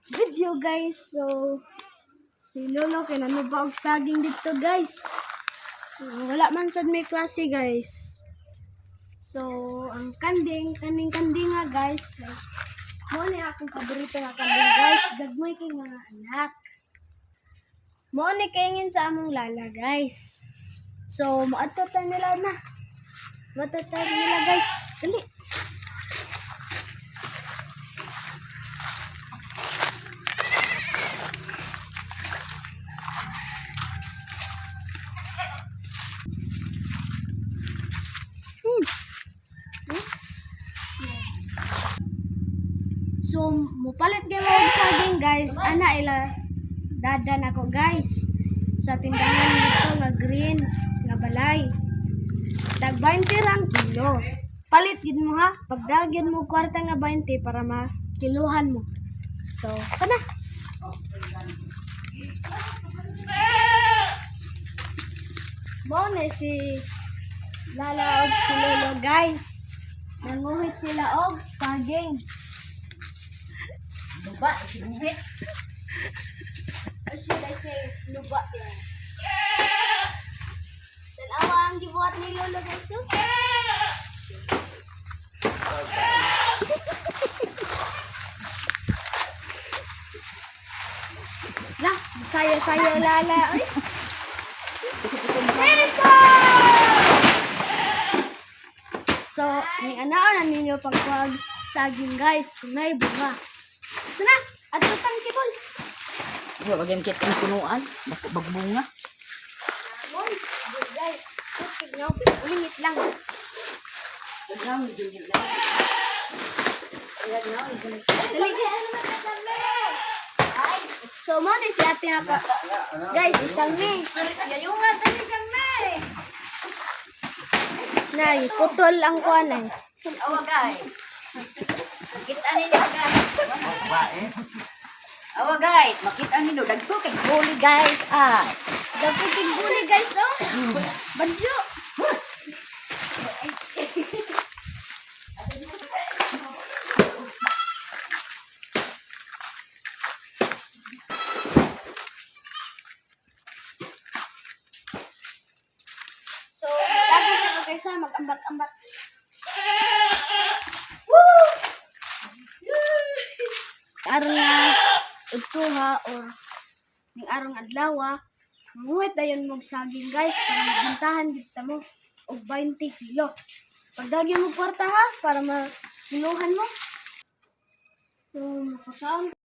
video guys. So si Lolo kinanuba og saging dito guys. So wala man sad may klase guys. So ang kaning kanding nga guys. Mo ni akong paborito nga kanding guys. Dagmay kay mga anak. Mo ni kaingin sa among lala guys. So maadto ta nila na. Maadto nila guys. Dali. So, mupalit gyud mo og saging guys. Ana ila dadan ako guys. Sa tindahan dito nga green nga balay. Tag 20 rang kilo. Palit gid mo ha. Pagdagyan mo kwarta nga 20 para makiluhan mo. So, kana. Mo na si Lala og si Lolo guys. Nanguhit sila og saging. Luba, sinuhit. Or should I say, luba yan? Tanawa ang gibuhat ni Lolo guys. So? Lah, saya Lala. Ay. So, may anaan na ninyo pagpag saging guys. Tunay bunga. Sana, ato tang kibol. Wala bagyan kit ang punuan. Bagbunga. Amon, guys. Tignaw, ulingit lang. Dali guys. So, mo ni si ate nga pa. Guys, isang ni. Yayungan tani kami. Nay, putol ang kuan ay. Awa guys. Makita ninyo guys. Awa guys, makita ninyo dagko kay guli guys. Dapat guli guys, oh. Badyo. So, lagi siya guys ha, mag-ambat-ambat. Woo! Arang nga udtuha or ning arang adlaw, muhit dayon mog saging guys para maghuntahan dito mo og 20 kilo. Pagdagyan mo kwarta ha para makiluhan mo. So, makasaon